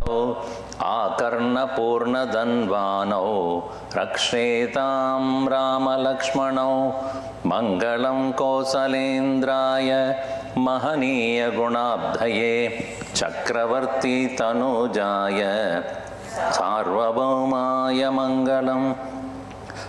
आकर्णपूर्णधन्वानौ रक्षेतां रामलक्ष्मणौ मङ्गलं कौसलेन्द्राय महनीयगुणाब्धये चक्रवर्ती तनूजाय सार्वभौमाय मङ्गलम्।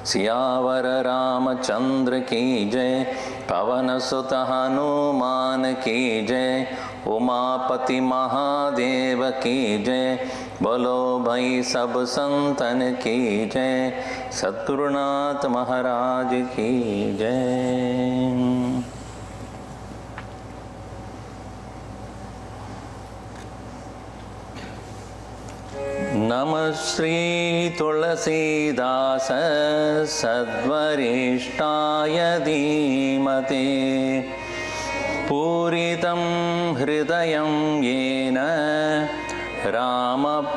सियावर रामचंद्र की जय, पवन सुत हनुमान की जय, उमापति महादेव की जय, बोलो भाई सब संतन की जय, सद्गुरुनाथ महाराज की जय। नमः श्री तुलसीदास सद्वरिष्ठाय धीमते, पूरितं हृदयं येन रामप्रेमामृतेन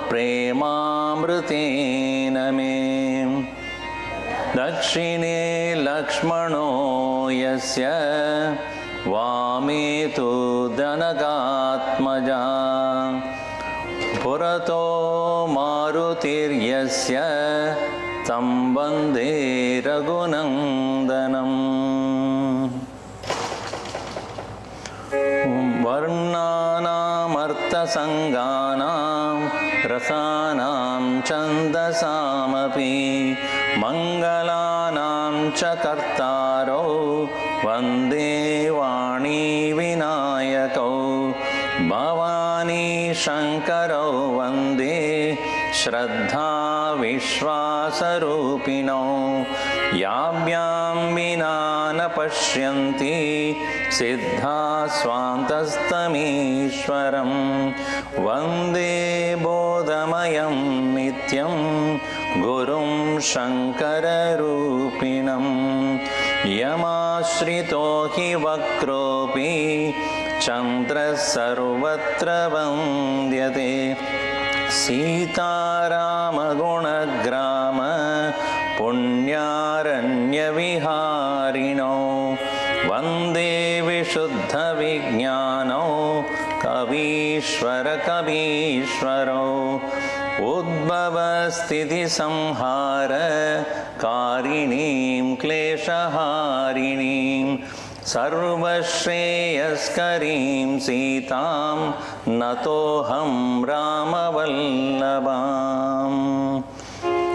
मे। दक्षिणे लक्ष्मणो यस्य, वामे तु जनकात्मजा, पुरतो मारुतिर्यस्य तं वन्दे रघुनन्दनम्। वर्णानामर्थसङ्गानां रसानां छन्दसामपि, मङ्गलानां च कर्तारौ वन्दे वाणी विनायकौ। भवानी शङ्करौ वन्दे श्रद्धा विश्वासरूपिणौ, याभ्यां विना न पश्यन्ति सिद्धा स्वान्तस्तमीश्वरं। वन्दे बोधमयं नित्यं गुरुं शङ्कररूपिणं। यमाश्रितो हि वक्रोऽपि चन्द्रः सर्वत्र वन्द्यते। सीतारामगुणग्राम पुण्यारण्यविहारिणौ, वन्दे विशुद्धविज्ञानौ कवीश्वर कवीश्वरौ। उद्भवस्थितिसंहार कारिणीं क्लेशहारिणीं, सर्वश्रेयस्करीं सीतां नतोऽहं रामवल्लभाम्।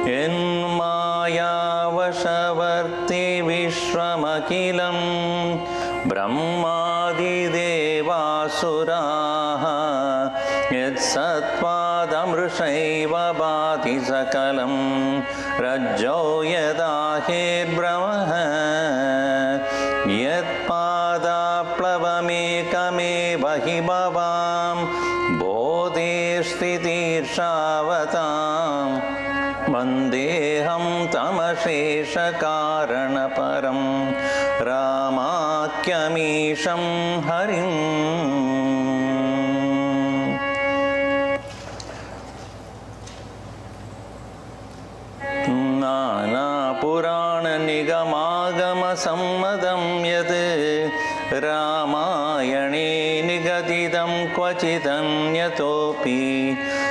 यन्मायावशवर्ति विश्वमखिलं ब्रह्मादिदेवासुराः, यत्सत्त्वादमृषैव भाति सकलं रज्जो यदा हेर्ब्रह्मः। यत्पादाप्लवमेकमेव हि भवां बोधे स्थितिर्षावतां, वन्देऽहं तमशेषकारणपरं रामाख्यमीशं हरिम्। नानापुराणनिगमागमसम्मतं यत् रामायणे निगदितं क्वचिदन्यतोऽपि,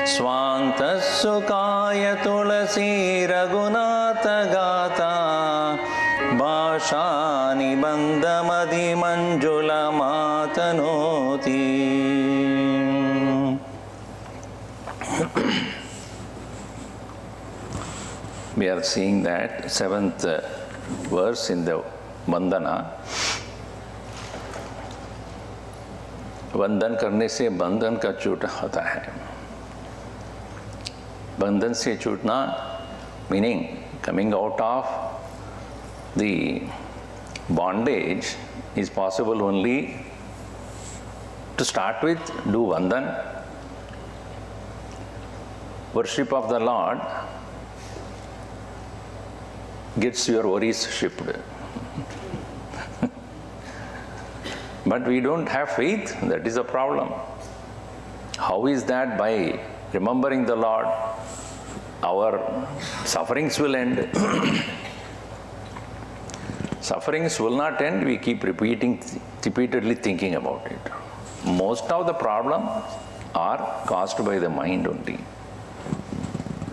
स्वान्तः सुखाय तुलसी रघुनाथगाथा, भाषानिबन्धमधिमञ्जुलमातनोति। We are seeing that seventh verse in the Vandana. वंदन करने से बंधन का छूट होता है। बंधन से छूटना meaning coming out of the bondage is possible only to start with do vandan, worship of the Lord gets your worries shipped. But we don't have faith, that is a problem. How is that? By remembering the Lord, our sufferings will end. Sufferings will not end, we keep repeatedly thinking about it. Most of the problems are caused by the mind only.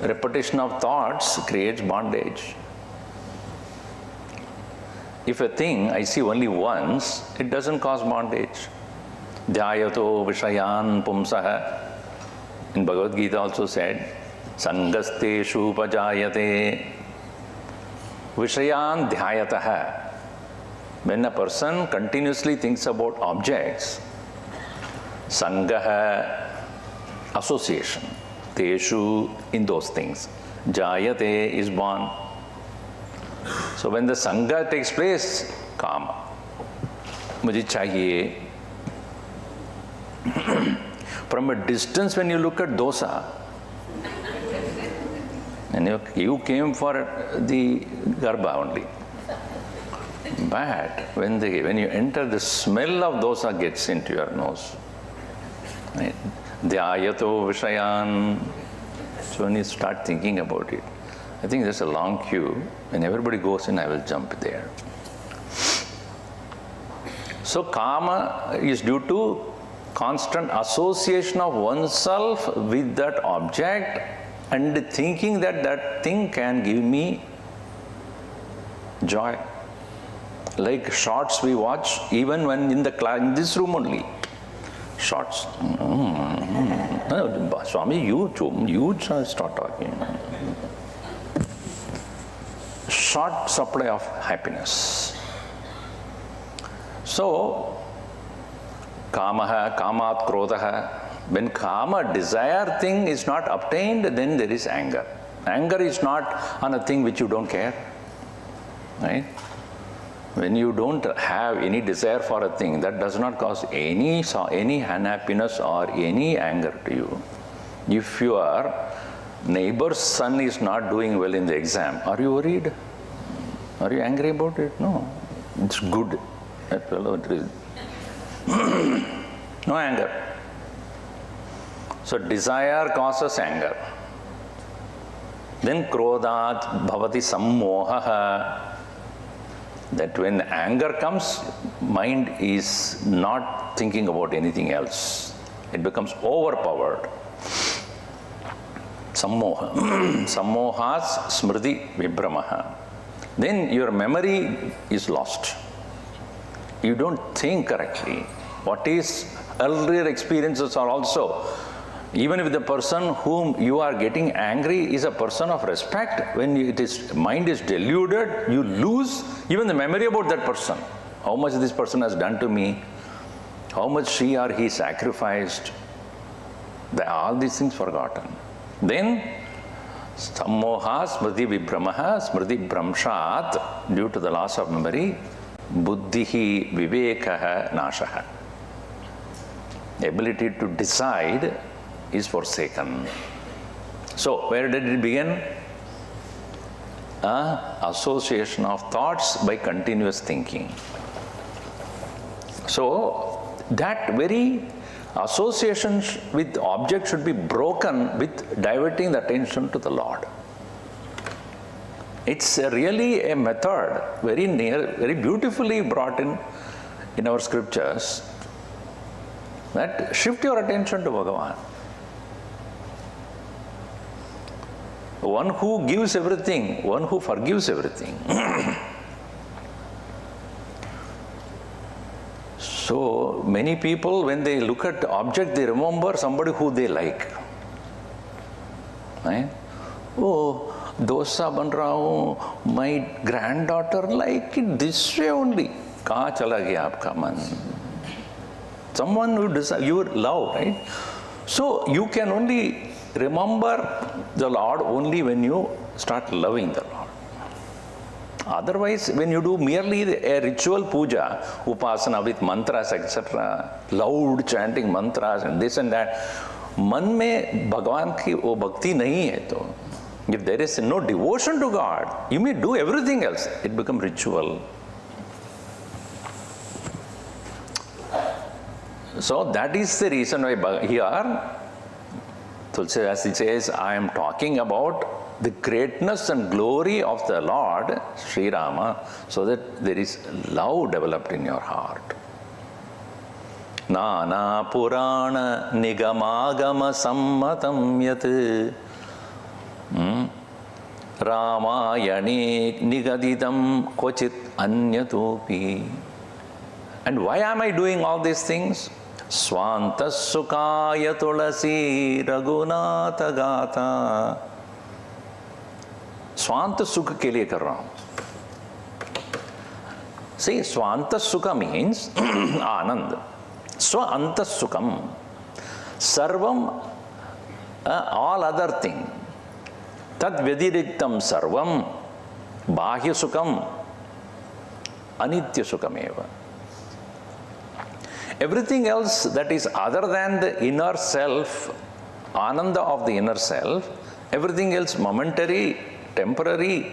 Repetition of thoughts creates bondage. If a thing I see only once, it doesn't cause bondage. Dhyayato vishayan pumsaha. In Bhagavad Gita also said, Sangasteshu pajayate vishayan dhyayataha. When a person continuously thinks about objects, sangaha, association, teshu, in those things, jayate is born. So when the sangha takes place, kama. Mujhe chahiye. From a distance, when you look at dosa, and you came for the garbha only. But when you enter, the smell of dosa gets into your nose. Right? Dhyayato vishayan. So when you start thinking about it, I think there's a long queue. When everybody goes in, I will jump there. So kama is due to constant association of oneself with that object and thinking that that thing can give me joy. Like shorts we watch even when in the class, in this room only. Shorts. Swami, you start talking. Short supply of happiness. So, kamaha, kamat, krodaha. When kama, desire thing is not obtained, then there is anger. Anger is not on a thing which you don't care. Right? When you don't have any desire for a thing, that does not cause any unhappiness or any anger to you. If your neighbor's son is not doing well in the exam, are you worried? Are you angry about it? No. It's good. That fellow, no anger. So desire causes anger. Then krodat bhavati sammohaha. That when anger comes, mind is not thinking about anything else. It becomes overpowered. Sammoha. Sammohas smriti vibhramaha. Then your memory is lost. You don't think correctly. What is earlier experiences are also, even if the person whom you are getting angry is a person of respect, when mind is deluded, you lose even the memory about that person. How much this person has done to me, how much she or he sacrificed, all these things forgotten. Then, sammoha smriti vibhramaha smriti bhramshat, due to the loss of memory, buddhihi vivekaha nashaha. Ability to decide is forsaken. So, where did it begin? Association of thoughts by continuous thinking. So, that very association with object should be broken with diverting the attention to the Lord. It's really a method, very beautifully brought in our scriptures, that shift your attention to Bhagavan. One who gives everything, one who forgives everything. So many people, when they look at the object, they remember somebody who they like. Right? Oh, dosa ban raha hu, my granddaughter like it this way only. Kahan chala gaya aapka man? Someone who you love, right? So you can only remember the Lord only when you start loving the Lord. Otherwise, when you do merely a ritual puja, upasana with mantras, etc., loud chanting mantras and this and that, मन में भगवान की वो भक्ति नहीं है तो, if there is no devotion to God, you may do everything else. It becomes ritual. So that is the reason why here Tulasidas says, I am talking about the greatness and glory of the Lord, Sri Rama, so that there is love developed in your heart. Nana Purana Nigamagama Sammatam Yat Ramayane Nigadidam Kochit Anyatopi. And why am I doing all these things? Swanta Sukaya Tulasi Raghunatha Gatha. Swanta Sukha ke liye kar raha hu. See, Swanta Sukha means Anand. Swanta Sukham. Sarvam, all other thing. Tad Vyadiriktam Sarvam. Bahya Sukham. Anitya Sukhameva. Everything else that is other than the inner self, Ananda of the inner self, everything else momentary, temporary,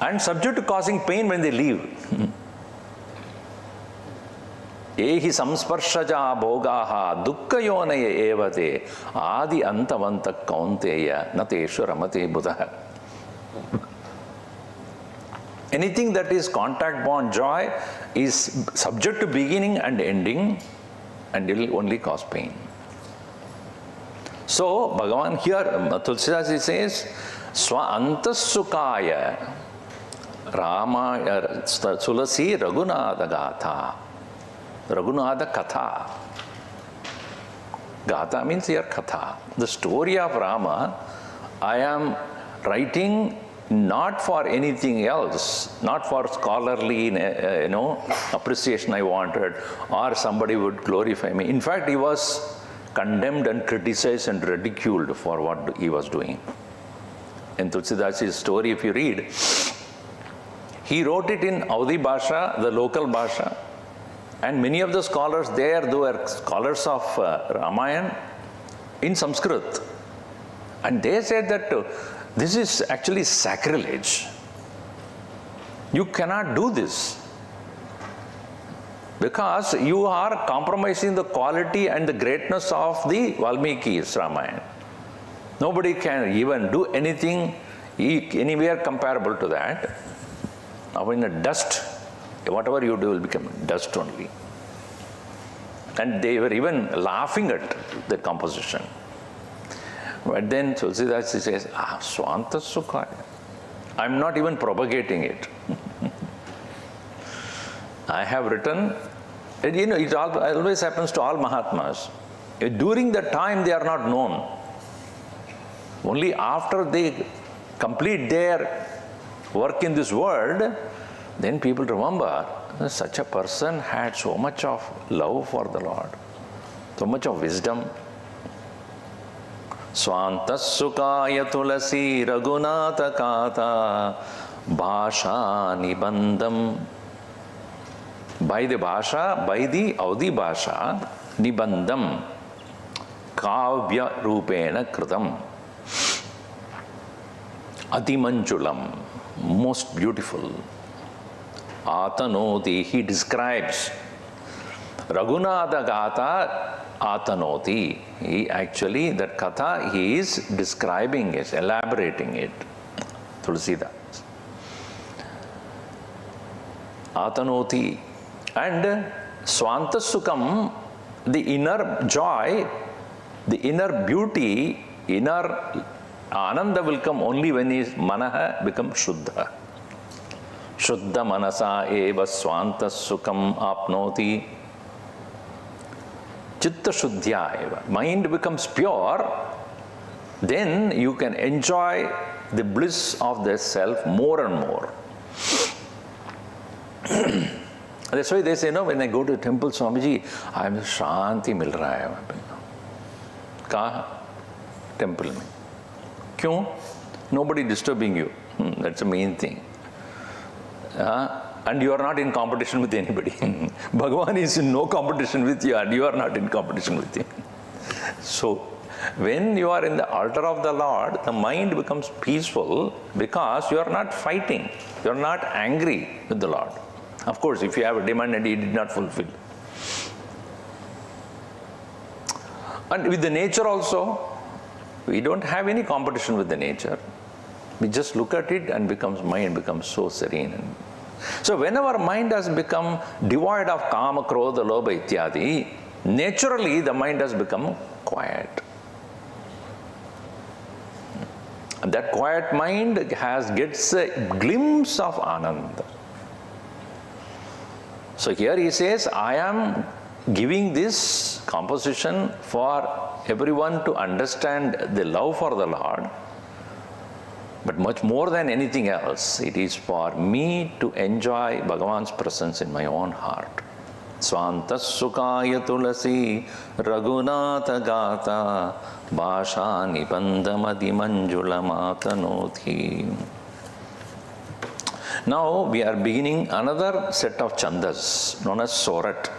and subject to causing pain when they leave. Ehi samsparshaja bhogaha dukkayonaya evate adi antavanta kaunteya nateshu ramate buddha. Anything that is contact bond joy is subject to beginning and ending, and it will only cause pain. So, Bhagavan here, Tulasidas says, Swa-antas-sukaya Rama Tulasi Raghunatha Gatha. Raghunatha Katha. Gatha means here Katha. The story of Rama, I am writing not for anything else, not for scholarly appreciation I wanted, or somebody would glorify me. In fact, he was condemned and criticized and ridiculed for what he was doing. In Tulasidas' story, if you read, he wrote it in Audhi Bhasha, the local Bhasha, and many of the scholars there, they were scholars of Ramayana in Sanskrit. And they said that this is actually sacrilege. You cannot do this because you are compromising the quality and the greatness of the Valmiki's Ramayana. Nobody can even do anything anywhere comparable to that. Now in the dust, whatever you do will become dust only. And they were even laughing at the composition. But then Tulasidas says, Swanta Sukhaya. I'm not even propagating it. I have written, it always happens to all Mahatmas. During the time they are not known. Only after they complete their work in this world, then people remember such a person had so much of love for the Lord, so much of wisdom. Swantas Sukaya Tulasi Raghunatha Katha Bhasha Nibandam. By the Bhasha, by the Audhi Bhasha, Nibandam Kavya Rupena Kritam. Atimanchulam, most beautiful. Atanoti, he describes. Raghunatha Gatha Atanoti. He actually, that Katha, he is describing it, elaborating it. Tulasidas. Atanoti. And Swanta Sukham, the inner joy, the inner beauty, inner Ananda will come only when his manaha becomes Shuddha. Shuddha manasa eva swanta sukham apnoti. Chitta Shuddhya eva. Mind becomes pure, then you can enjoy the bliss of the self more and more. That's why they say, when I go to the temple, Swamiji, I am Shanti mil raha hai. Kaha? Temple mein. Kyun? Nobody disturbing you. That's the main thing. And you are not in competition with anybody. Bhagavan is in no competition with you, and you are not in competition with him. So, when you are in the altar of the Lord, the mind becomes peaceful because you are not fighting. You are not angry with the Lord. Of course, if you have a demand and he did not fulfill. And with the nature also, we don't have any competition with the nature. We just look at it and mind becomes so serene and So whenever mind has become devoid of kama, krodha, lobha, ityadi, naturally the mind has become quiet. And that quiet mind gets a glimpse of Ananda. So here he says, I am giving this composition for everyone to understand the love for the Lord, but much more than anything else, it is for me to enjoy Bhagavan's presence in my own heart. Svantas sukaya tulasi raghunatha gata bhasha nibandhamadi manjula matanoti. Now we are beginning another set of chandas known as Soratha.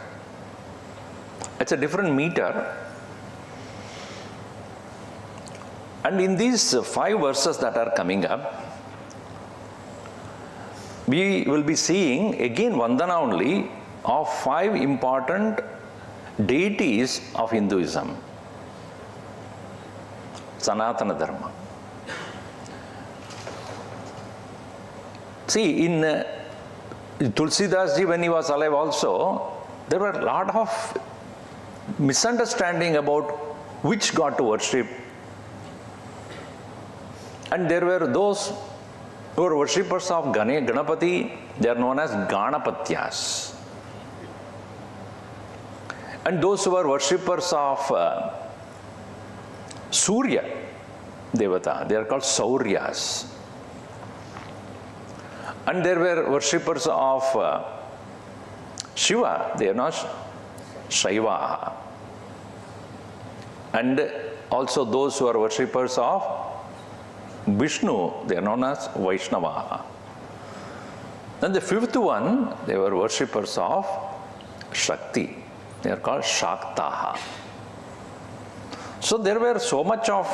It's a different meter. And in these 5 verses that are coming up, we will be seeing again Vandana only of 5 important deities of Hinduism. Sanatana Dharma. See, in Tulasidas ji, when he was alive also, there were a lot of misunderstanding about which god to worship. And there were those who were worshippers of Ganapati, they are known as Ganapatyas. And those who were worshippers of Surya Devata, they are called Sauryas. And there were worshippers of Shiva, they are not Shaiva. And also those who are worshippers of Vishnu, they are known as Vaishnava. Then the 5th one, they were worshippers of Shakti. They are called Shaktaha. So there were so much of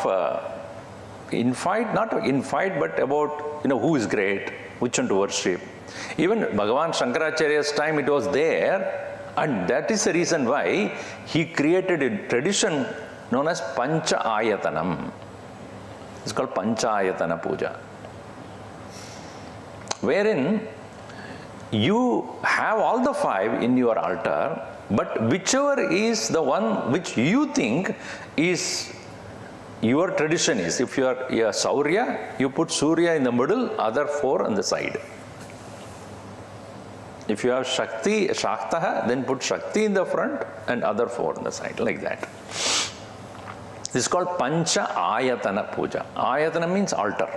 infight, not infight, but about who is great, which one to worship. Even Bhagavan Shankaracharya's time it was there, and that is the reason why he created a tradition known as Pancha Ayatanam. It's called Panchayatana Puja, wherein you have all the 5 in your altar, but whichever is the one which you think is your tradition is. If you are a Saurya, you put Surya in the middle, other 4 on the side. If you have Shakti, Shaktaha, then put Shakti in the front and other 4 on the side, like that. This is called Pancha Ayatana Puja. Ayatana means altar.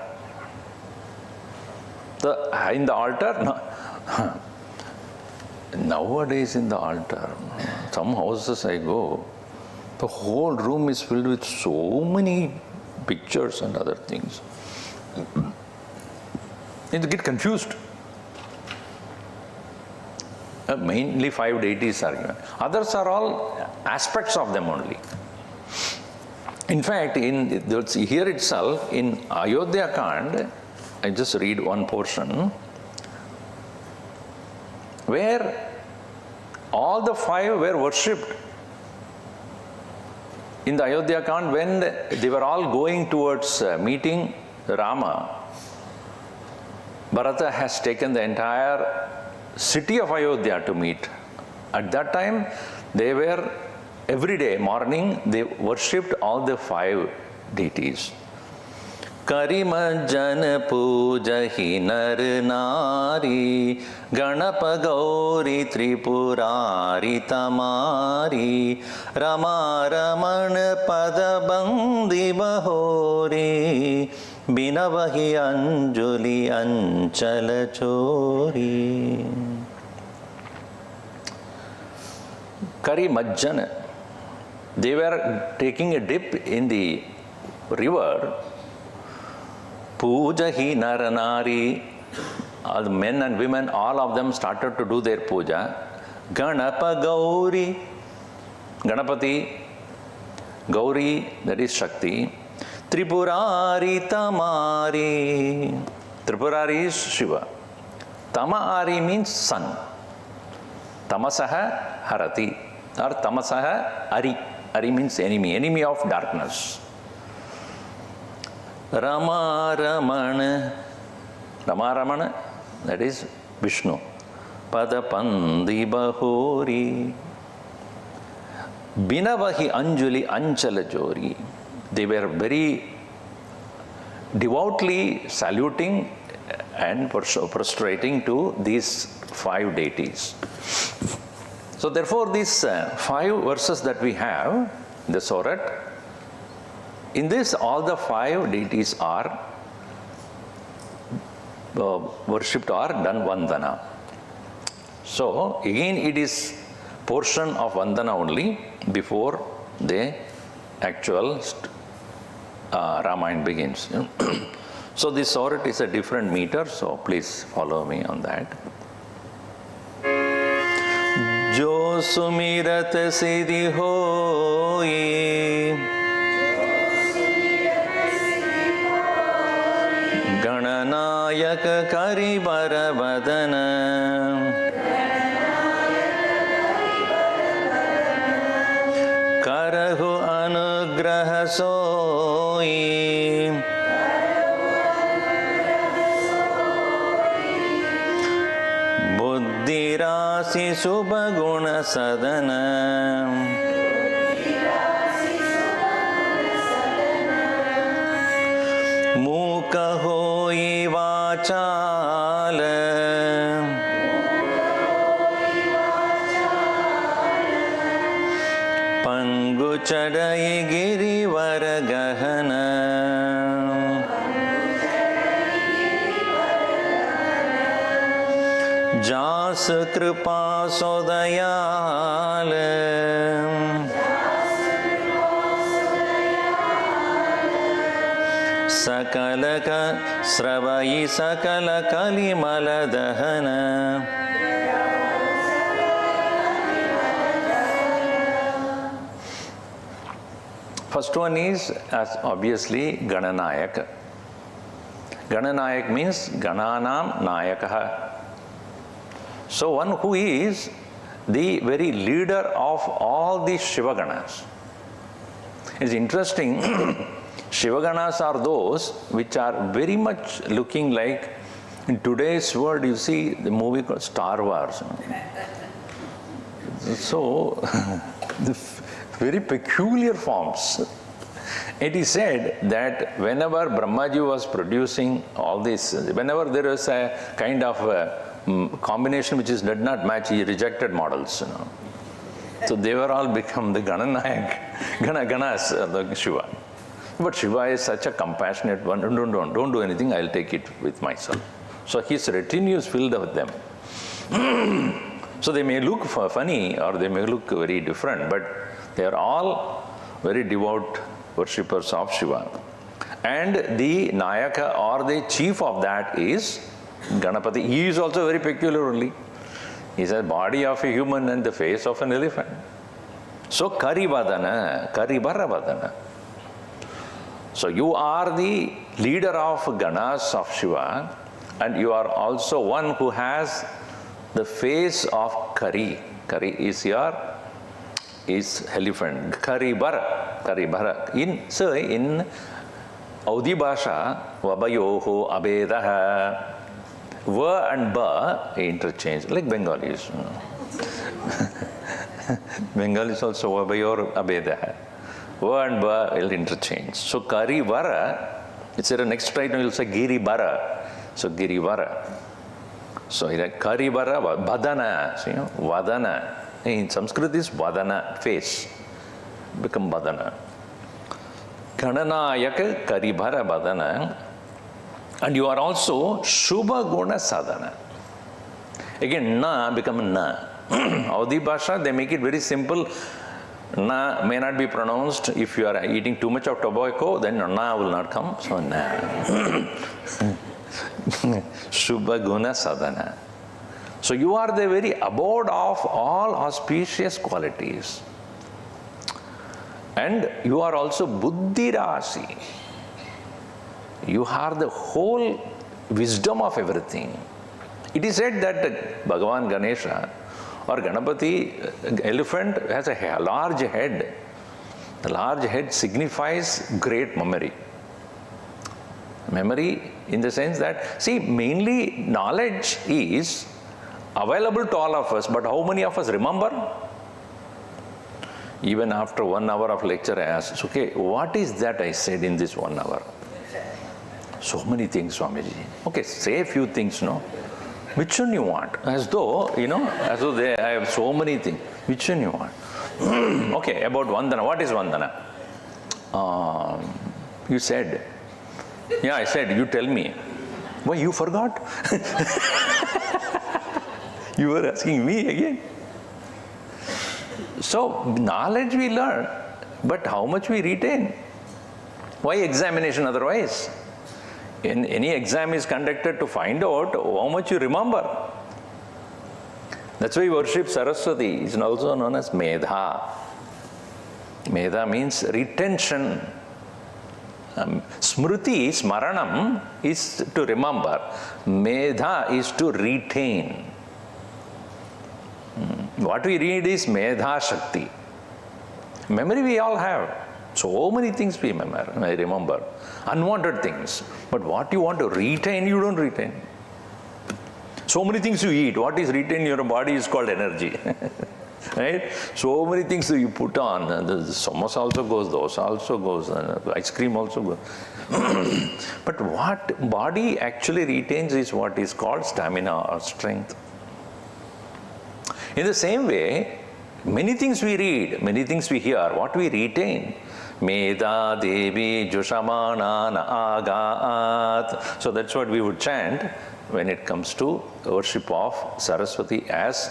In the altar, nowadays in the altar, some houses I go, the whole room is filled with so many pictures and other things. You get confused. Mainly 5 deities are given. Others are all aspects of them only. In fact, here itself, in Ayodhya Kand, I just read one portion, where all the 5 were worshipped. In the Ayodhya Kand, when they were all going towards meeting Rama, Bharata has taken the entire city of Ayodhya to meet. At that time, they were every day morning they worshipped all the 5 deities. Karimajjan puja hi nar nari Ganapa gauri tripurari tamari Rama raman padabandi bahori Binavahi anjuli anchala chori. Karimajjan, they were taking a dip in the river. Puja hi naranari, all the men and women, all of them started to do their puja. Ganapa Gauri, Ganapati, Gauri, that is Shakti. Tripurari Tamari, Tripurari is Shiva. Tamari means sun. Tamasaha Harati, or Tamasaha Ari. Ari means enemy, enemy of darkness. Rama Ramana, that is Vishnu. Padapandi Bahori. Binavahi Anjali Anchala Jori. They were very devoutly saluting and prostrating to these 5 deities. So therefore these 5 verses that we have, the Sorat, in this all the 5 deities are worshipped or done Vandana. So again it is portion of Vandana only before the actual Ramayana begins. So this Sorat is a different meter, so please follow me on that. Jo sumirat siddhi hoi, Gananayak karibara vadana, Karahu anugraha soi, Buddhirasi subhaguna sadana, Mukha hoi vachala, Pangu chadai girivara gahana, Jas kripa sodayala, Sakalaka sravayi sakala kalimala dahana. First one is as obviously Gananayak. Gananayak means Gananam Nayakaha. So one who is the very leader of all the Shivaganas. It's interesting, Shivaganas are those which are very much looking like, in today's world you see the movie called Star Wars. So, very peculiar forms. It is said that whenever Brahmaji was producing all this, whenever there was a kind of combination which did not match, he rejected models. So they were all become the Gananayak, Ganas, the Shiva. But Shiva is such a compassionate one. Don't do anything, I'll take it with myself. So his retinue is filled with them. So they may look funny or they may look very different, but they are all very devout worshippers of Shiva. And the Nayaka or the chief of that is Ganapati. He is also very peculiar only. He has a body of a human and the face of an elephant. So Karivadana, Karibaravadana. So you are the leader of Ganas of Shiva, and you are also one who has the face of Kari. Kari is elephant. Karibara. In Audi Bhasha, Vabayoho Abedaha. Va and ba interchange, like Bengalis. Bengalis also Vabayor Abedaha. Va and ba will interchange. So Karivara, it's there next right now you'll say Giribara. So Girivara. So Karivara, Badana, Vadana. In Sanskrit is Vadana, face. Become Badana. Gananayaka Karibara Badana. And you are also Shubha Guna Sadhana. Again, Na become Na. Audi Bhasha, they make it very simple. Na may not be pronounced. If you are eating too much of tobacco, then Na will not come. So Na. Shubha Guna Sadhana. So you are the very abode of all auspicious qualities. And you are also Buddhi Rasi. You are the whole wisdom of everything. It is said that Bhagavan Ganesha or Ganapati, elephant has a large head. The large head signifies great memory. Memory in the sense that, see, mainly knowledge is available to all of us, but how many of us remember? Even after 1 hour of lecture, I asked, okay, what is that I said in this 1 hour? So many things, Swamiji. Okay, say a few things, no? Which one you want? As though, I have so many things. Which one you want? Okay, about Vandana. What is Vandana? You said. Yeah, I said, you tell me. Why, you forgot? You were asking me again. So, knowledge we learn, but how much we retain? Why examination otherwise? Any exam is conducted to find out how much you remember. That's why we worship Saraswati. It's also known as Medha. Medha means retention. Smriti, Smaranam, is to remember. Medha is to retain. What we read is Medha Shakti. Memory we all have. So many things we remember. Unwanted things. But what you want to retain, you don't retain. So many things you eat. What is retained in your body is called energy. Right? So many things that you put on. The samosa also goes, dosa also goes, ice cream also goes. But what body actually retains is what is called stamina or strength. In the same way, many things we read, many things we hear, what we retain. Medha Devi Jushamana Agaat. So that's what we would chant when it comes to worship of Saraswati as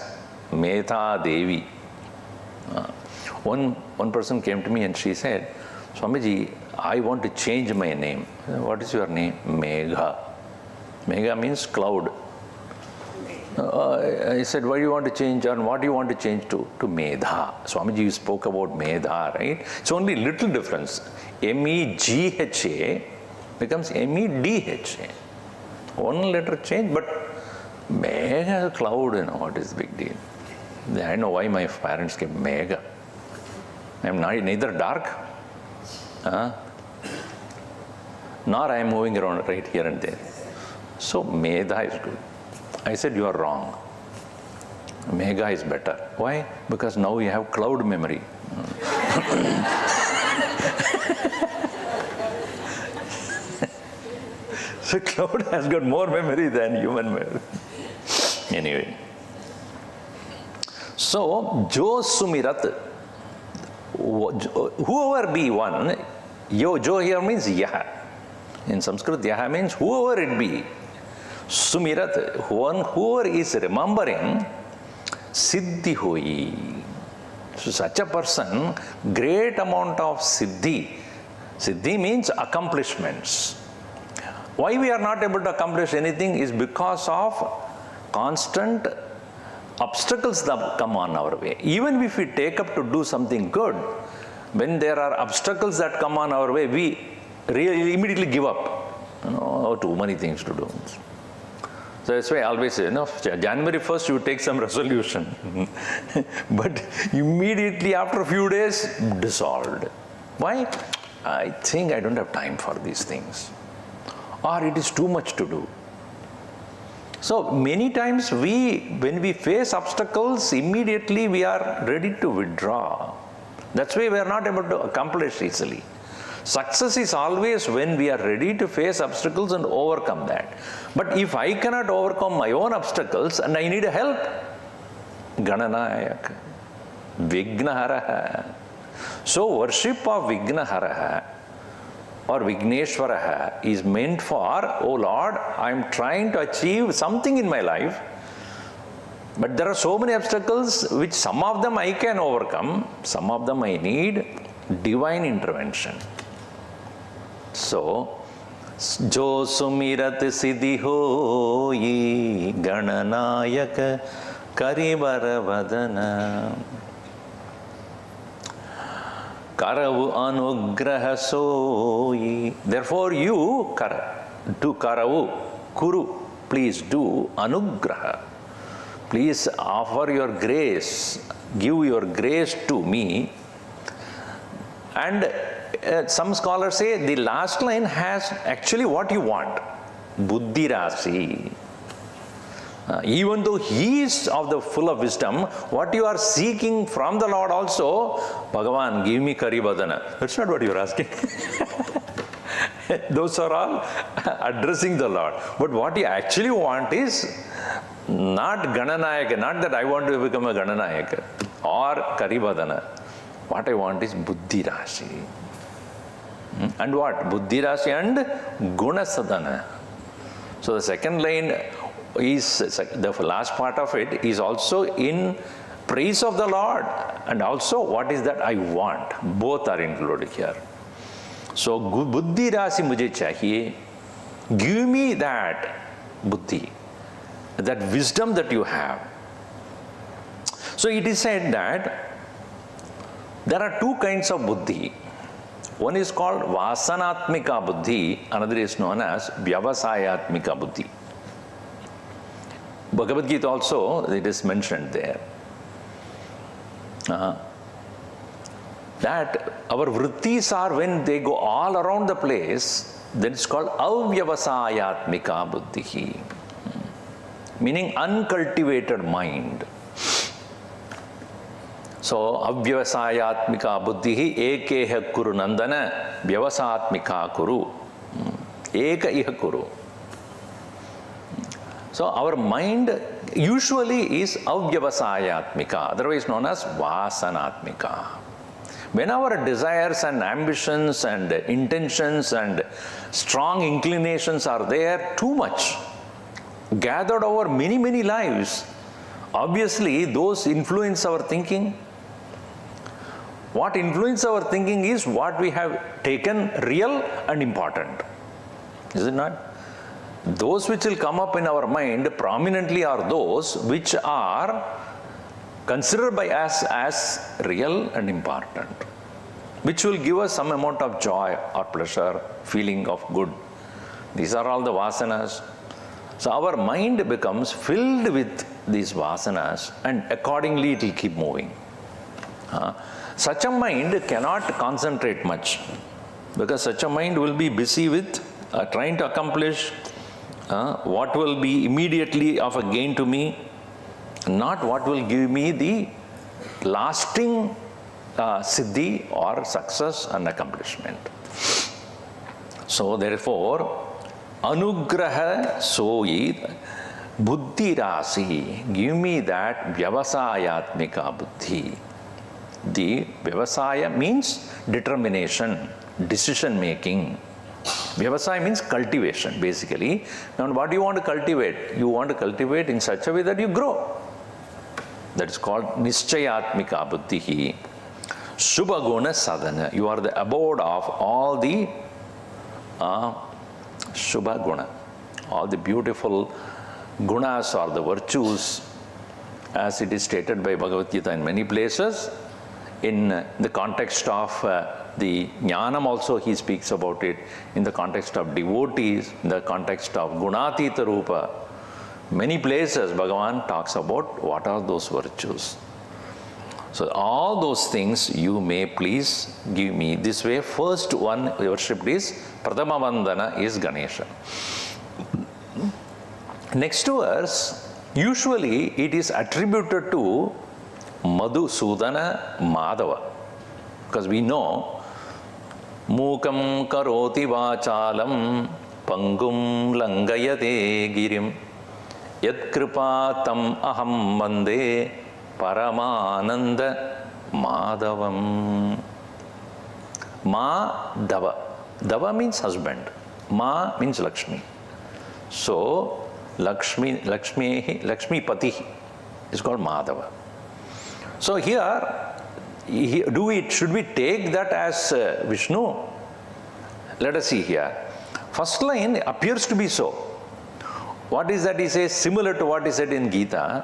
Medha Devi. One person came to me and she said, Swamiji, I want to change my name. What is your name? Megha. Megha means cloud. I said, why do you want to change, and what do you want to change to? To Medha. Swamiji, you spoke about Medha, right? It's only little difference. M-E-G-H-A becomes M-E-D-H-A. One letter change, but Megha, cloud, what is the big deal? I know why my parents kept Megha. I'm neither dark, nor I am moving around right here and there. So Medha is good. I said, you are wrong. Megha is better. Why? Because now you have cloud memory. So cloud has got more memory than human memory. Anyway. So, Jo Sumirat, whoever be one, Jo here means Yaha. In Sanskrit, Yaha means whoever it be. Sumirat, whoever is remembering, Siddhi Hoi. So such a person, great amount of Siddhi. Siddhi means accomplishments. Why we are not able to accomplish anything is because of constant obstacles that come on our way. Even if we take up to do something good, when there are obstacles that come on our way, we really immediately give up. Too many things to do. So that's why I always say, January 1st you take some resolution. But immediately after a few days, dissolved. Why? I think I don't have time for these things. Or it is too much to do. So many times when we face obstacles, immediately we are ready to withdraw. That's why we are not able to accomplish easily. Success is always when we are ready to face obstacles and overcome that. But if I cannot overcome my own obstacles and I need help, Gananayaka, Vignaharaha. So worship of Vignaharaha or Vigneshwaraha is meant for, oh Lord, I am trying to achieve something in my life, but there are so many obstacles which some of them I can overcome, some of them I need divine intervention. So, Jo Sumirat Siddhi Hoi Gananayaka Karivara Vadana Karavu Anugraha Soyi. Therefore you do Karavu, Kuru, please do Anugraha. Please offer your grace, give your grace to me and some scholars say the last line has actually what you want. Buddhi rasi. Even though he is of the full of wisdom, what you are seeking from the Lord also, Bhagavan, give me Karibadana. That's not what you are asking. Those are all addressing the Lord. But what you actually want is not Gananayaka, not that I want to become a Gananayaka or Karibadana. What I want is Buddhi Rasi. And what? Buddhi Rasi and Guna Sadhana. So the second line is, the last part of it is also in praise of the Lord and also what is that I want. Both are included here. So Buddhi Rasi mujhe chahiye. Give me that Buddhi, that wisdom that you have. So it is said that there are two kinds of Buddhi. One is called Vasanatmika Buddhi, another is known as Vyavasayatmika Buddhi. Bhagavad Gita also, it is mentioned there. That our vrittis are when they go all around the place, then it's called Avyavasayatmika Buddhi, meaning uncultivated mind. So, Avyavasayatmika Buddhi ekeha kuru nandana vyavasatmika kuru. Eka iha kuru. So, our mind usually is Avyavasayatmika, otherwise known as Vasanatmika. When our desires and ambitions and intentions and strong inclinations are there too much, gathered over many, many lives, obviously those influence our thinking. What influences our thinking is what we have taken real and important. Is it not? Those which will come up in our mind prominently are those which are considered by us as real and important, which will give us some amount of joy or pleasure, feeling of good. These are all the vasanas. So our mind becomes filled with these vasanas and accordingly it will keep moving. Such a mind cannot concentrate much because such a mind will be busy with trying to accomplish what will be immediately of a gain to me, not what will give me the lasting siddhi or success and accomplishment. So therefore, anugraha soyi buddhi rasi, give me that vyavasayatmika buddhi. The vyavasaya means determination, decision making. Vyavasaya means cultivation, basically. Now, what do you want to cultivate? You want to cultivate in such a way that you grow. That is called nischayatmika buddhi. Shubha guna sadhana. You are the abode of all the shubha guna, all the beautiful gunas or the virtues, as it is stated by Bhagavad Gita in many places. In the context of the jnanam also he speaks about it, in the context of devotees, in the context of gunatita rupa. Many places Bhagavan talks about what are those virtues. So all those things you may please give me. This way, first one worshipped is Pradama Vandana is Ganesha. Next verse, usually it is attributed to Madhusudana Madhava, because we know Mukam karoti vachalam pangum langayate girim yat kripatam aham vande paramananda madhavam. Madhava. Dava means husband. Ma means Lakshmi. So Lakshmi Pati is called Madhava. So here, should we take that as Vishnu? Let us see here. First line appears to be so. What is that he says? Similar to what he said in Gita.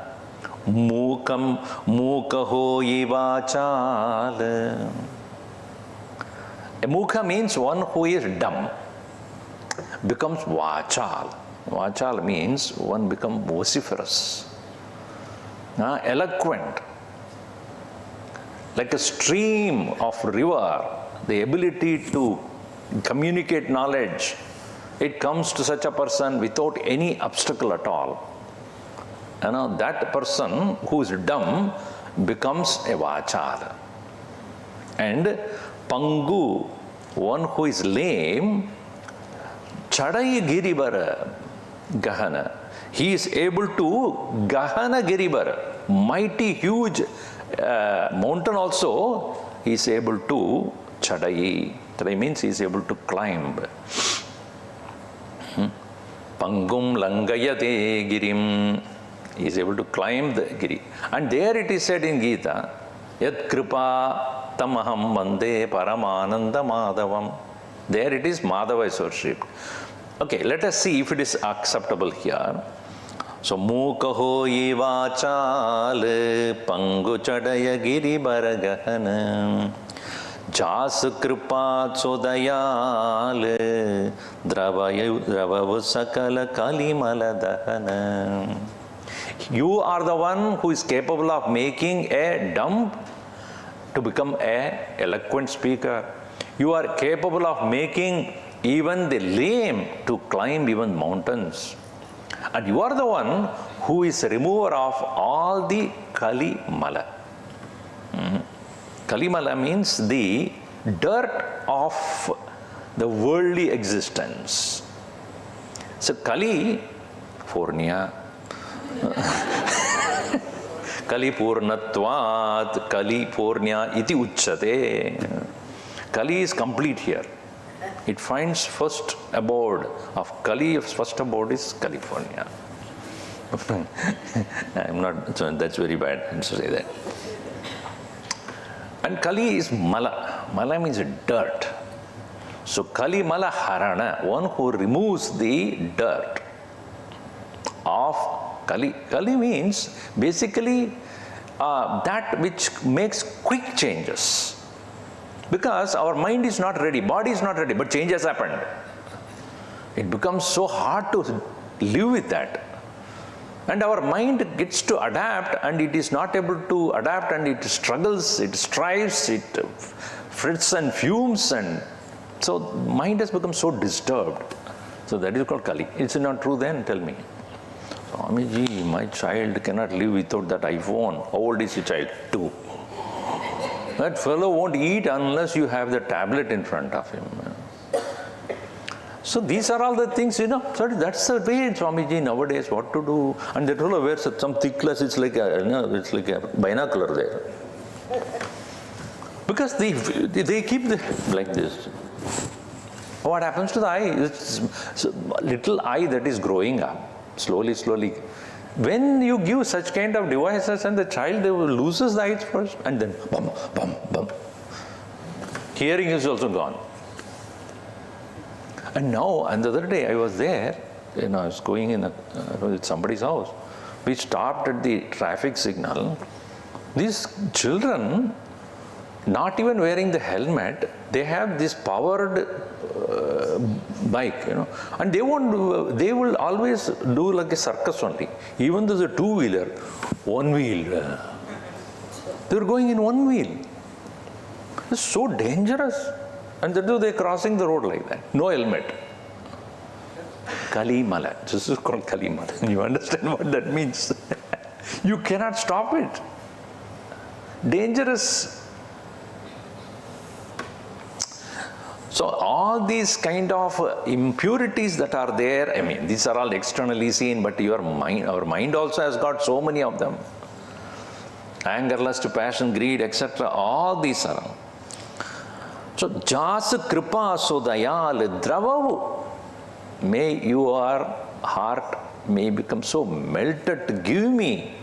Mukam mukaho yivachal. A mukha means one who is dumb, becomes vachal. Vachal means one becomes vociferous, eloquent. Like a stream of river the ability to communicate knowledge, it comes to such a person without any obstacle at all. That person who is dumb becomes a vachara. And pangu, one who is lame, chadai giribara gahana. He is able to gahana giribara, mighty huge mountain also, he is able to chadai. Chadai means he is able to climb. Pangum langayate girim. He is able to climb the giri. And there it is said in Gita, Yat kripa tamaham vande paramananda madhavam. There it is Madhava is worshipped. Okay, let us see if it is acceptable here. So, Mukaho ivachal pangu chadaya giri baragahana jas kripa sodayal dravavu sakala kalimaladahana. You are the one who is capable of making a dumb to become an eloquent speaker. You are capable of making even the lame to climb even mountains. And you are the one who is a remover of all the Kali-mala. Kali-mala means the dirt of the worldly existence. So Kali, Purnya, Kali Purnatvat, Kali Purnya iti uchate. Kali is complete here. It finds first abode of Kali, first abode is California. I'm not, so that's very bad to say that. And Kali is Mala. Mala means dirt. So Kali Mala Harana, one who removes the dirt of Kali. Kali means basically that which makes quick changes. Because our mind is not ready, body is not ready, but change has happened. It becomes so hard to live with that. And our mind gets to adapt and it is not able to adapt and it struggles, it strives, it frits and fumes, and so mind has become so disturbed. So that is called Kali. Is it not true then? Tell me. Swamiji, my child cannot live without that iPhone. How old is your child? 2. That fellow won't eat unless you have the tablet in front of him. So these are all the things, so that's the way Swamiji nowadays what to do. And that fellow wears some thick glass, it's like a binocular there. Because they keep like this. What happens to the eye? It's a little eye that is growing up, slowly. When you give such kind of devices and the child loses the eyes first and then bum, bum, bum. Hearing is also gone. And now, and the other day I was there, I was going in with somebody's house. We stopped at the traffic signal. These children, not even wearing the helmet, they have this powered bike, and they will always do like a circus only. Even though there's a 2-wheeler, 1 wheel. They're going in 1 wheel. It's so dangerous. And that they're crossing the road like that. No helmet. Kali-mala. This is called Kali-mala. You understand what that means? You cannot stop it. Dangerous. So all these kind of impurities that are there, these are all externally seen, but our mind also has got so many of them. Anger, lust, passion, greed, etc. All these are. So, jas kripa sodayal dravavu. May your heart may become so melted to give me.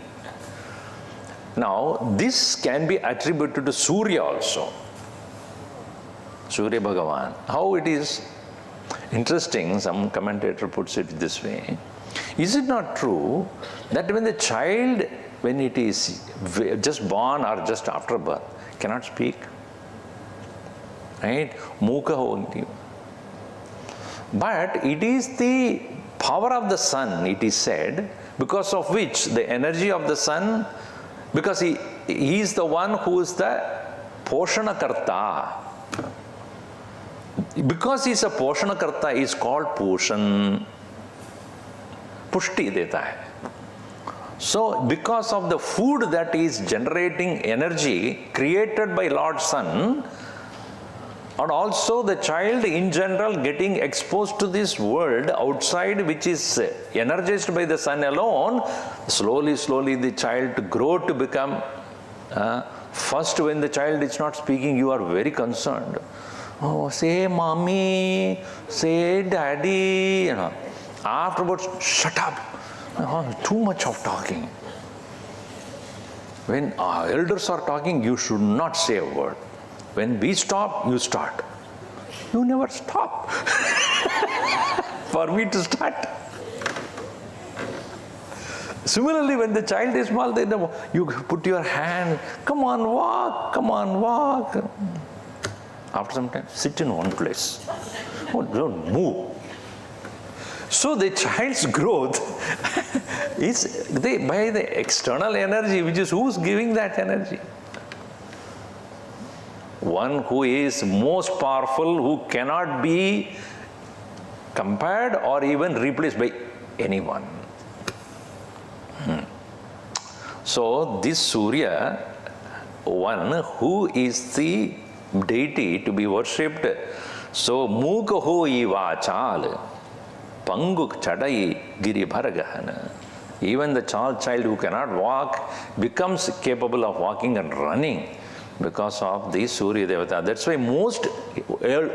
Now, this can be attributed to Surya also. Surya Bhagavan. How it is interesting, some commentator puts it this way. Is it not true that when the child, when it is just born or just after birth, cannot speak? Right? Mukha only. But it is the power of the sun, it is said, because of which the energy of the sun, because he is the one who is the Poshana Karta. Because he is a Poshana Karta, he is called Poshan. Pushti deta hai. So, because of the food that is generating energy created by Lord Sun, and also the child in general getting exposed to this world outside, which is energized by the sun alone, slowly the child grow to become, first when the child is not speaking, you are very concerned. Oh, say mommy, say daddy, you know. Afterwards, shut up. Too much of talking. When our elders are talking, you should not say a word. When we stop, you start. You never stop for me to start. Similarly, when the child is small, then you put your hand, come on, walk, come on, walk. After some time, sit in one place. Don't move. So the child's growth is by the external energy, which is who's giving that energy? One who is most powerful, who cannot be compared or even replaced by anyone. So this Surya, one who is the deity to be worshipped, so Mukha hoi vachal, Pangu chadai giri bharagahana. Even the child who cannot walk becomes capable of walking and running because of the Surya Devata. That's why most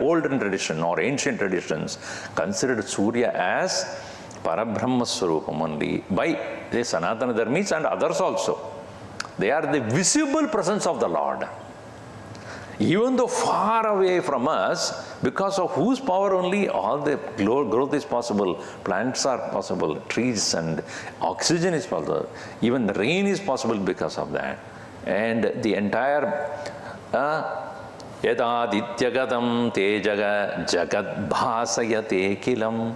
olden tradition or ancient traditions considered Surya as Parabrahma Swarupam only by the Sanatana Dharmis and others also. They are the visible presence of the Lord. Even though far away from us, because of whose power only all the growth is possible, plants are possible, trees and oxygen is possible, even the rain is possible because of that. And the entire Yadadityagatam tejaga jagad bhasayate kilam.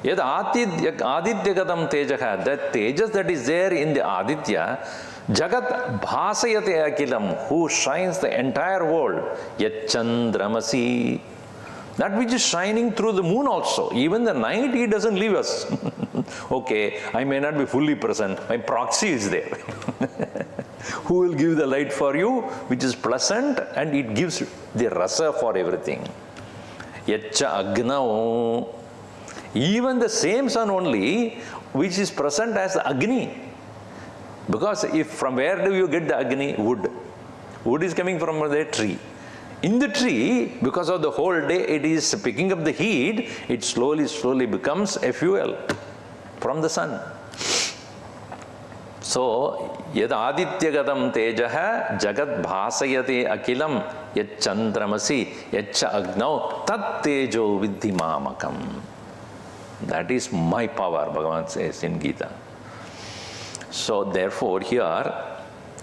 Yadadityagatam tejaga, that tejas that is there in the Aditya, Jagat bhasayate akilam, who shines the entire world. Yachandramasi, that which is shining through the moon also. Even the night, he doesn't leave us. Okay, I may not be fully present, my proxy is there. Who will give the light for you, which is pleasant, and it gives the rasa for everything. Yacha agnao, even the same sun only, which is present as the Agni. Because if from where do you get the Agni? Wood. Wood is coming from the tree. In the tree, because of the whole day it is picking up the heat, it slowly becomes a fuel from the sun. So, yad adityagatam tejaha jagat bhasayate akilam yad chandramasi yadcha agnau tat tejo viddhi mamakam. That is my power, Bhagavan says in Gita. So therefore here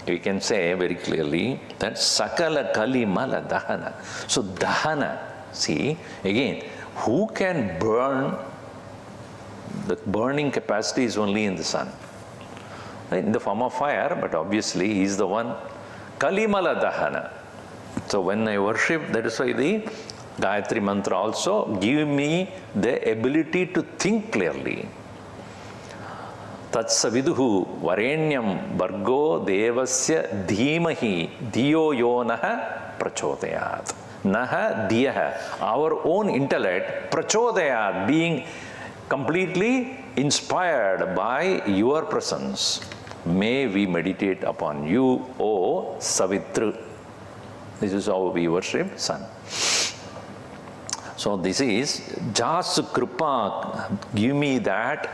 we can say very clearly that sakala kali mala dahana. So dahana, see again, who can burn? The burning capacity is only in the sun, right? In the form of fire, but obviously he is the one. Kali mala dahana. So when I worship, that is why the Gayatri mantra also give me the ability to think clearly. Tatsaviduhu varenyam bargo devasya dhimahi diyo yonaha prachodayat. Naha diyaha, our own intellect, prachodayat, being completely inspired by your presence. May we meditate upon you, O Savitru. This is how we worship sun. So this is Jas Kripa, give me that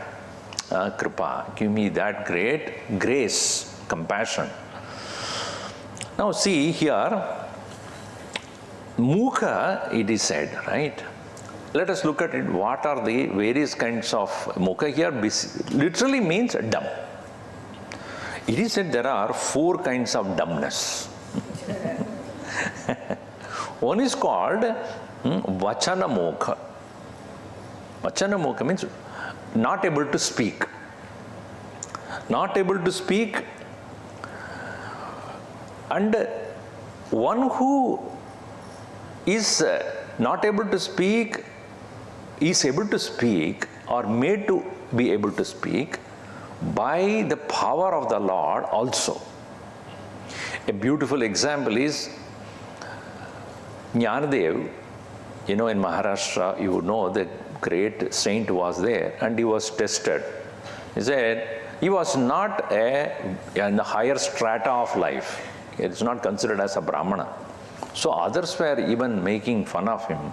Kripa, give me that great grace, compassion. Now see here, Mukha it is said, right? Let us look at it. What are the various kinds of Mukha here? Literally means dumb. It is said there are 4 kinds of dumbness. One is called Vachana Mukha. Vachana Mukha means not able to speak. Not able to speak, and one who is not able to speak is able to speak or made to be able to speak by the power of the Lord also. A beautiful example is Jnanadev. In Maharashtra, you know the great saint was there and he was tested. He said he was not in the higher strata of life. It is not considered as a Brahmana. So others were even making fun of him,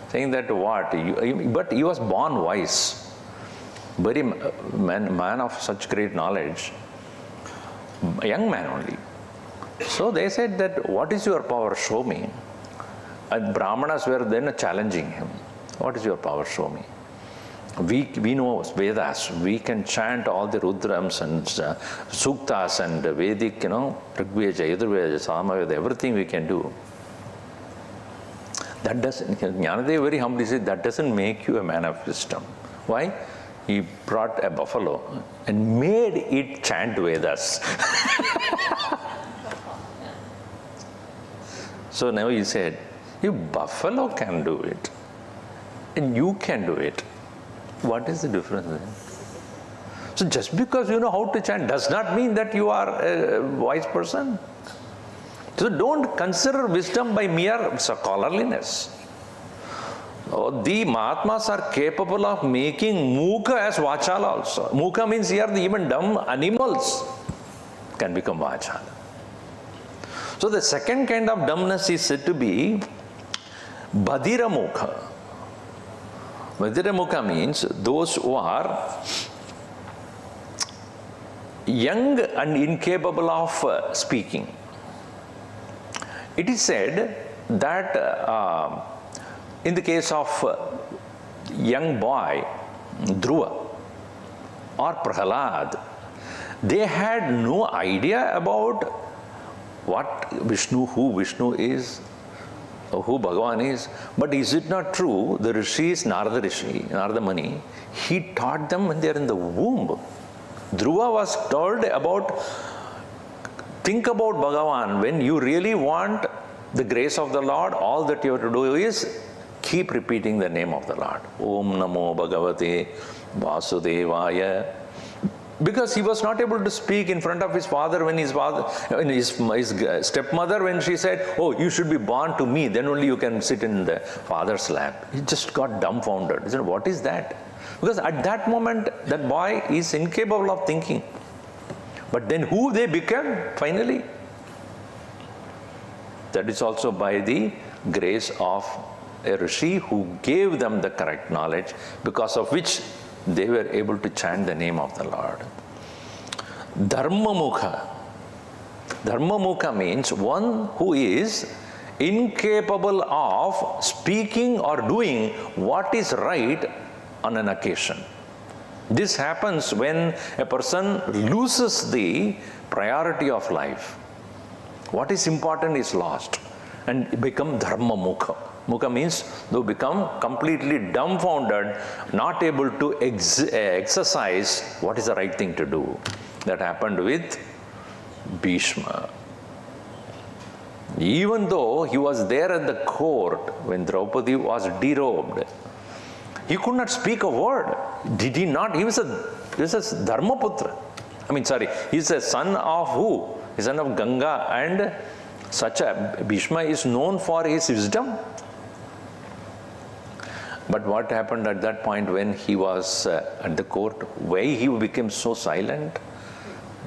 saying that but he was born wise. Very man of such great knowledge, a young man only. So they said that, what is your power? Show me. And Brahmanas were then challenging him. What is your power? Show me. We know Vedas. We can chant all the Rudrams and Suktas and Vedic, Rigveda, Yajurveda, Samaveda, everything we can do. That doesn't, Jnanadev very humbly said, that doesn't make you a man of wisdom. Why? He brought a buffalo and made it chant Vedas. So now he said, if buffalo can do it, and you can do it, what is the difference then? So just because you know how to chant does not mean that you are a wise person. So don't consider wisdom by mere scholarliness. The Mahatmas are capable of making Mukha as Vachala also. Mukha means here even dumb animals can become Vachala. So the second kind of dumbness is said to be Badhira Mukha. Badhira Mukha means those who are young and incapable of speaking. It is said that in the case of young boy Dhruva or Prahalad, they had no idea about what Vishnu, who Vishnu is, or who Bhagavan is. But is it not true, the rishis, Narada Muni, he taught them when they are in the womb. Dhruva was told about, think about Bhagavan. When you really want the grace of the Lord, all that you have to do is keep repeating the name of the Lord. Om Namo Bhagavate Vasudevaya. Because he was not able to speak in front of his father when his stepmother, when she said, oh, you should be born to me, then only you can sit in the father's lap. He just got dumbfounded. He said, what is that? Because at that moment, that boy is incapable of thinking. But then who they became finally? That is also by the grace of a rishi who gave them the correct knowledge, because of which they were able to chant the name of the Lord. Dharma Mukha. Dharma Mukha means one who is incapable of speaking or doing what is right on an occasion. This happens when a person loses the priority of life. What is important is lost and become Dharma Mukha. Mukha means they become completely dumbfounded, not able to exercise what is the right thing to do. That happened with Bhishma. Even though he was there at the court when Draupadi was derobed, he could not speak a word. Did he not? He was a Dharmaputra. He's a son of who? He's son of Ganga, and Bhishma is known for his wisdom. But what happened at that point when he was at the court? Why he became so silent?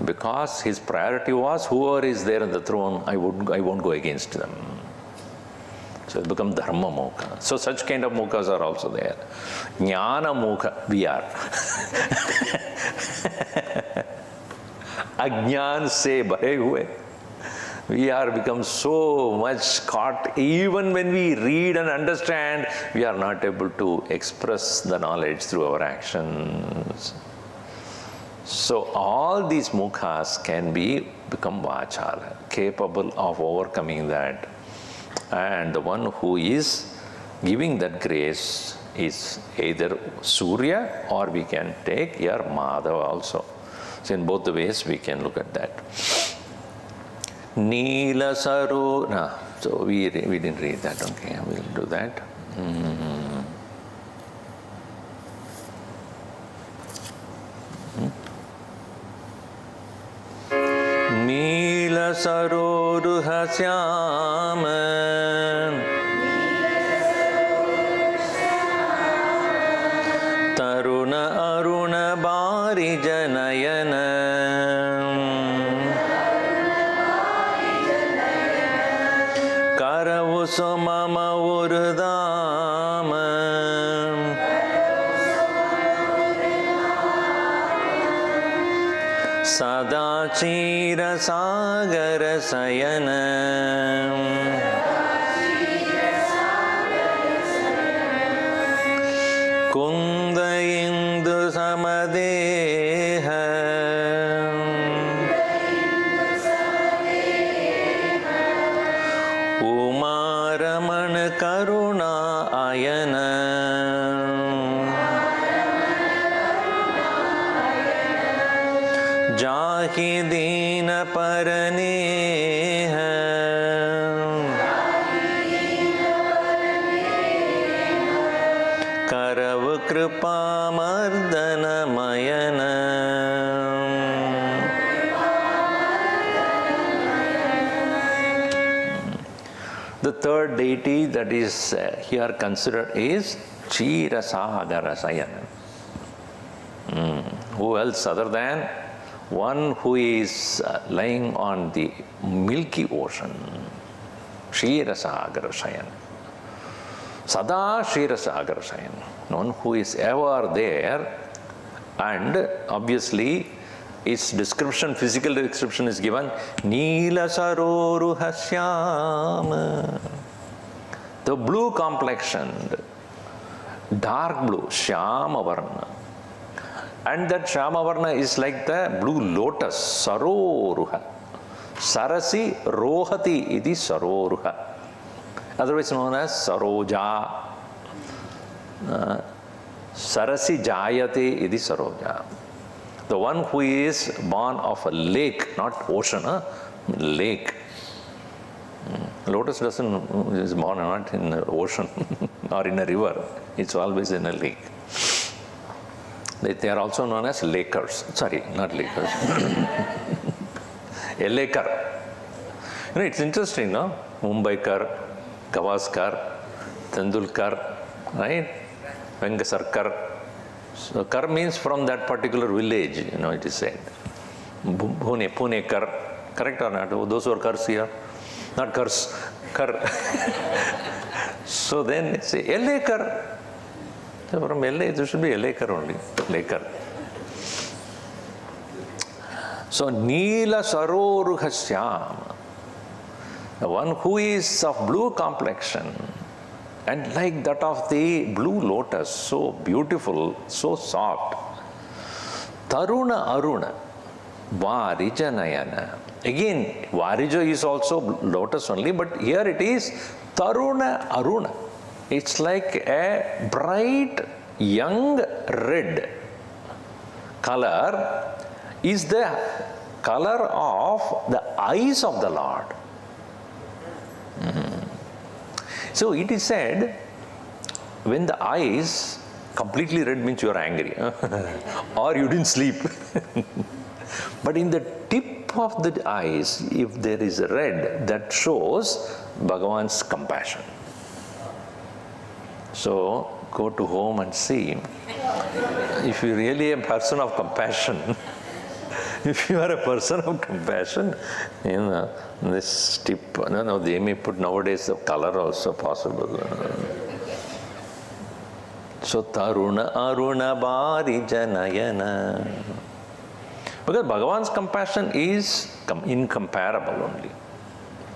Because his priority was, whoever is there on the throne, I won't go against them. So it becomes Dharma Mukha. So such kind of Mukhas are also there. Jnana Mukha, we are. Ajnan se bhare hue. We are become so much caught. Even when we read and understand, we are not able to express the knowledge through our actions. So all these mukhas can become vachala, capable of overcoming that. And the one who is giving that grace is either Surya, or we can take here Madhava also. So in both the ways we can look at that. Neela Saro. So we didn't read that. Okay, we'll do that. Neela saroruha syama taruna aruna bari janayana karavu somama urdama sada chira sagara sayana kunda indu samadeha umaramana karuna ayana jahi dina paraneha karav kripa mardana mayana. The third deity that is here considered is Ksheerasagara Sayana. Who else other than one who is lying on the milky ocean? Ksheerasagara Sayana. Sada Ksheerasagara Sayana. One who is ever there, and obviously its description, physical description is given, Neela saroruha syama. The blue complexioned, dark blue, Shyama Varna. And that Shyama Varna is like the blue lotus, Saroruha. Sarasi Rohati iti Saroruha. Otherwise known as Saroja. Sarasi Jayate iti Saroja. The one who is born of a lake, not ocean, lake. Lotus is born not in the ocean or in a river. It's always in a lake. They are also known as lakers. Sorry, not lakers. A laker. It's interesting, no? Mumbaikar, Gavaskar, Tendulkar, right? Vengasarkar. So Kar means from that particular village, it is said. Punekar, correct or not? Those who are Kars here? Not Kars, Kar. So then it's a Lakar. So from LA, there should be a Lakar only. Lakar. So Neela Saroruha Syama. The one who is of blue complexion, and like that of the blue lotus, so beautiful, so soft. Taruna Aruna, Varijanayana. Again, Varija is also lotus only, but here it is Taruna Aruna. It's like a bright young red color is the color of the eyes of the Lord. So it is said, when the eyes completely red means you are angry or you didn't sleep. But in the tip of the eyes, if there is a red, that shows Bhagavan's compassion. So go to home and see. If you really are a person of compassion, if you are a person of compassion, this tip, they may put nowadays the color also possible. So Taruna Aruna Bari Janayana. Because Bhagavan's compassion is incomparable only.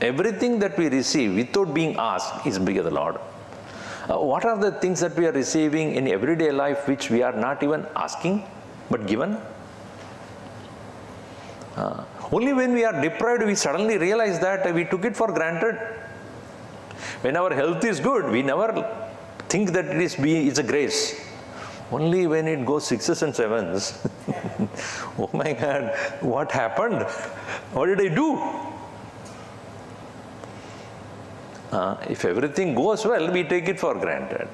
Everything that we receive without being asked is bigger than the Lord. What are the things that we are receiving in everyday life which we are not even asking but given? Only when we are deprived, we suddenly realize that we took it for granted. When our health is good, we never think that it's a grace. Only when it goes 6s and 7s, oh my God, what happened? What did I do? If everything goes well, we take it for granted.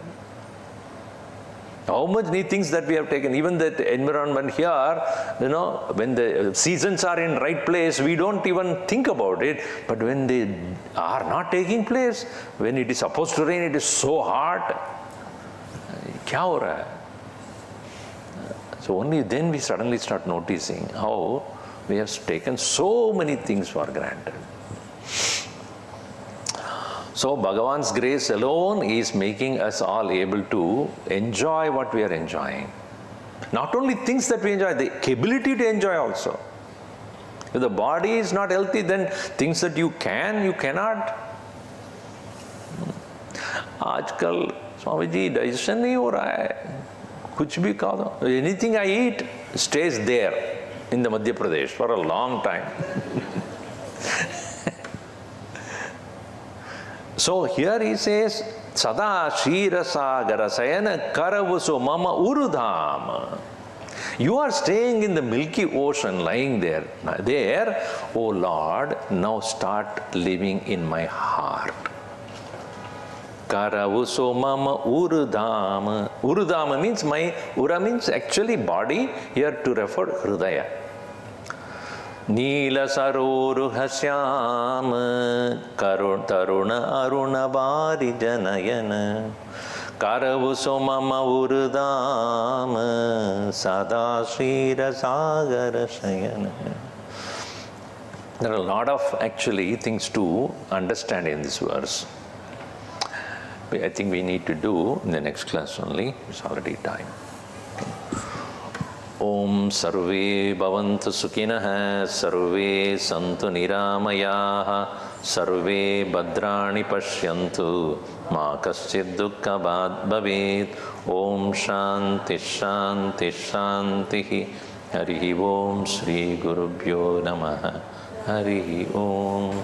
How many things that we have taken, even that environment here, when the seasons are in right place, we don't even think about it. But when they are not taking place, when it is supposed to rain, it is so hot. Kya ho raha hai? So only then we suddenly start noticing how we have taken so many things for granted. So Bhagavan's grace alone is making us all able to enjoy what we are enjoying. Not only things that we enjoy, the ability to enjoy also. If the body is not healthy, then things that you cannot. आजकल Swami ji digestion नहीं हो रहा है, कुछ भी खा दो. Anything I eat stays there in the Madhya Pradesh for a long time. So here he says, Sada Shira Sagara Sayana Karavuso Mama Urudham. You are staying in the milky ocean, lying there. There, O Lord, now start living in my heart. Karavuso Mama Urudham. Urudham means Ura means actually body, here to refer Hridaya. Neela Saroruha Syama Taruna Aruna Bari Janayana Karavuso Mama Urudama Sada Shira Sagara Sayana. There are a lot of actually things to understand in this verse. I think we need to do in the next class only. It's already time. Om Sarve Bhavantu Sukhinah Sarve Santu Niramayaha Sarve Bhadrani Pashyantu Ma Kaschid Dukkha Bhavet. Om Shanti Shanti Shanti. Harihi Om Shri Gurubhyo Namaha. Harihi Om.